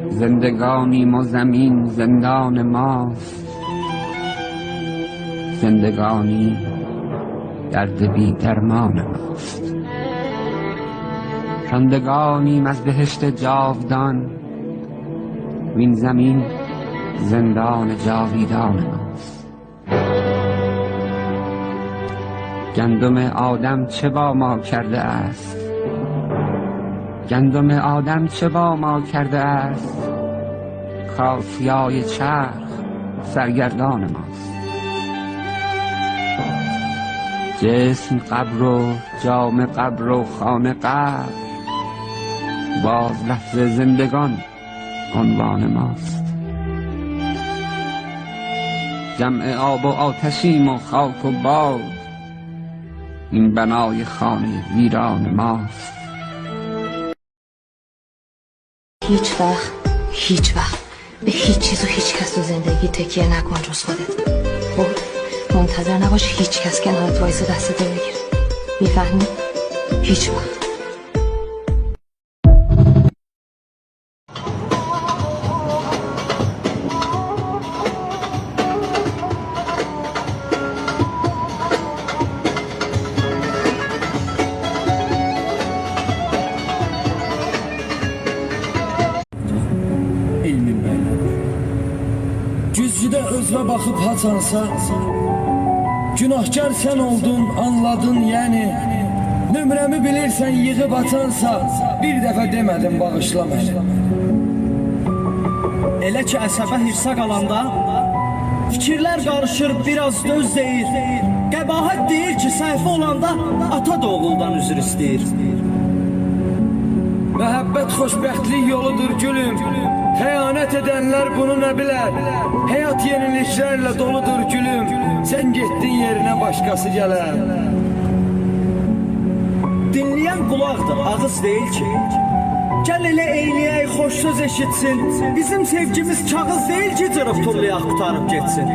زندگانیم و زمین زندان ماست، زندگانی درد بی درمان ماست. راندگانیم از بهشت جاودان، وین زمین زندان جاویدان ماست. گندم آدم چه با ما کرده است، گندم آدم چه با ما کرده است، کاسیای چرخ سرگردان ماست. جسم قبر و جام قبر و خانه قبر، باز لفظ زندگان عنوان ماست. جمع آب و آتشیم و خاک و باد، این بنای خانه ویران ماست. هیچ وقت به هیچ چیز و هیچ کس تو زندگی تکیه نکن جز خودت. خب منتظر نباش هیچ کس کنارت وایسه دستتو بگیره. میفهمی؟ هیچ وقت. Güzgüdə özünə baxıb haçansa, günahkar sən oldun, anladın yəni. Nömrəmi bilirsən yığıb açansa, bir dəfə demədim bağışla məni. Elə ki əsəbə hirsə qalanda, fikirlər qarışır, biraz döz deyir. Qəbahət deyir ki, səhvi olanda ata da oğuldan üzr istəyir. Məhəbbət xoşbəxtlik yoludur gülüm, xəyanət edənlər bunu nə bilər? Həyat yeniliklərlə doludur gülüm, sən getdin yerinə başqası gələr. Dinləyən qulaqdır, ağız deyil ki. Gəl elə eyləyək, xoş söz eşitsin. Bizim sevgimiz kağız deyil ki, cırıb tullayaq qutarıb getsin.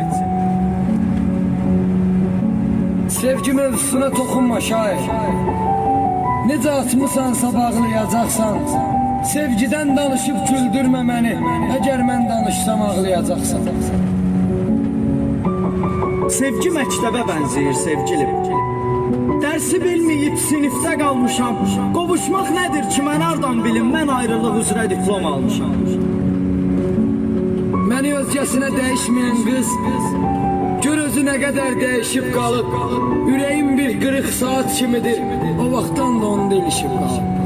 Sevgi mövzusuna toxunma şair, necə atmısansa bağlayacaqsan. Sevgidən danışıb güldürmə məni, əgər mən danışsam ağlayacaqsan. Sevgi məktəbə bənzəyir sevgilim. Dərsi bilməyib sinifdə qalmışam. Qovuşmaq nədir ki, mən hardan bilim, mən ayrılıq üzrə diplom almışam. Məni özgəsinə dəyişməyən qız, gör özü nə qədər dəyişib qalıb. Ürəyim bir qırıq saat kimidir, o vaxtdan da onda ilişib qalıb.